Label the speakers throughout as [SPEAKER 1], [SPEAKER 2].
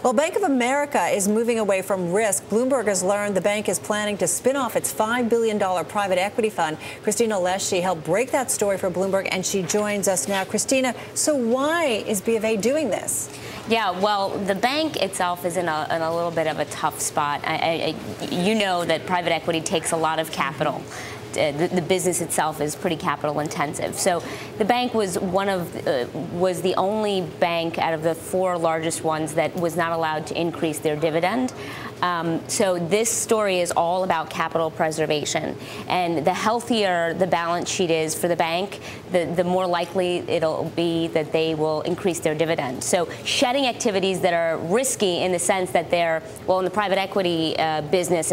[SPEAKER 1] Well, Bank of America is moving away from risk. Bloomberg has learned the bank is planning to spin off its $5 billion private equity fund. Cristina Alesci helped break that story for Bloomberg, and she joins us now. Cristina, so why is BofA doing this?
[SPEAKER 2] Yeah, well, the bank itself is in a little bit of a tough spot. You know that private equity takes a lot of capital. The business itself is pretty capital intensive. So the bank was was the only bank out of the 4 largest ones that was not allowed to increase their dividend. So this story is all about capital preservation. And the healthier the balance sheet is for the bank, the more likely it'll be that they will increase their dividend. So shedding activities that are risky in the sense that they're, well, in the private equity business,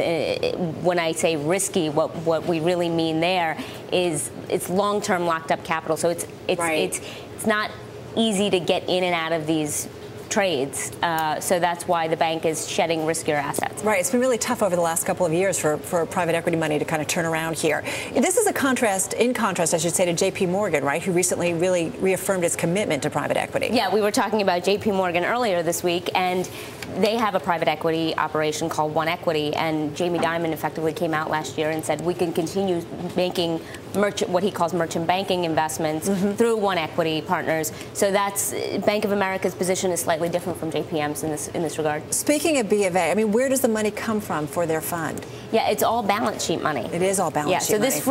[SPEAKER 2] when I say risky, what we really mean there is it's long-term locked up capital. So it's not easy to get in and out of these trades. So that's why the bank is shedding riskier assets.
[SPEAKER 1] Right. It's been really tough over the last couple of years for private equity money to kind of turn around here. This is in contrast, I should say, to J.P. Morgan, right, who recently really reaffirmed its commitment to private equity.
[SPEAKER 2] Yeah, we were talking about J.P. Morgan earlier this week, and they have a private equity operation called One Equity, and Jamie Dimon effectively came out last year and said we can continue making what he calls merchant banking investments through One Equity partners. So that's Bank of America's position is slightly different from JPM's in this regard.
[SPEAKER 1] Speaking of BofA, I mean, where does the money come from for their fund?
[SPEAKER 2] Yeah, it's all balance sheet money.
[SPEAKER 1] It is all balance sheet money.
[SPEAKER 2] Yeah, so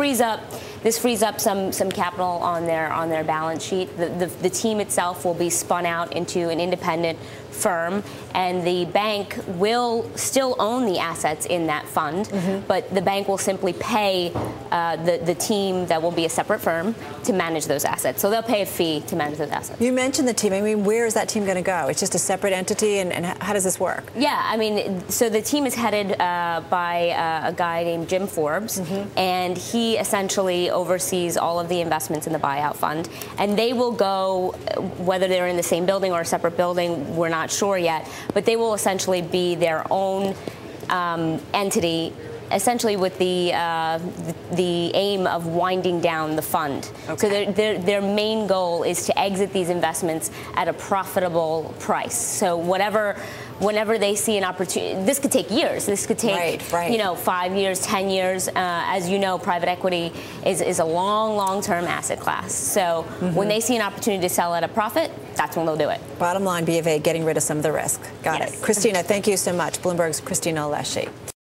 [SPEAKER 2] this frees up some capital on their balance sheet. The team itself will be spun out into an independent firm, and the bank will still own the assets in that fund, but the bank will simply pay the team that will be a separate firm to manage those assets. So they'll pay a fee to manage those assets.
[SPEAKER 1] You mentioned the team. I mean, where is that team going to go? It's just a separate entity, and how does this work?
[SPEAKER 2] Yeah, I mean, so the team is headed by a guy named Jim Forbes, and he essentially oversees all of the investments in the buyout fund, and they will go, whether they're in the same building or a separate building, we're not sure yet, but they will essentially be their own entity, essentially with the aim of winding down the fund. Okay. So their main goal is to exit these investments at a profitable price. So whenever they see an opportunity, this could take years. This could take 5 years, 10 years. As you know, private equity is a long-term asset class. So when they see an opportunity to sell at a profit, that's when they'll do it.
[SPEAKER 1] Bottom line, BofA getting rid of some of the risk. Got it. Cristina, thank you so much. Bloomberg's Cristina Alesci.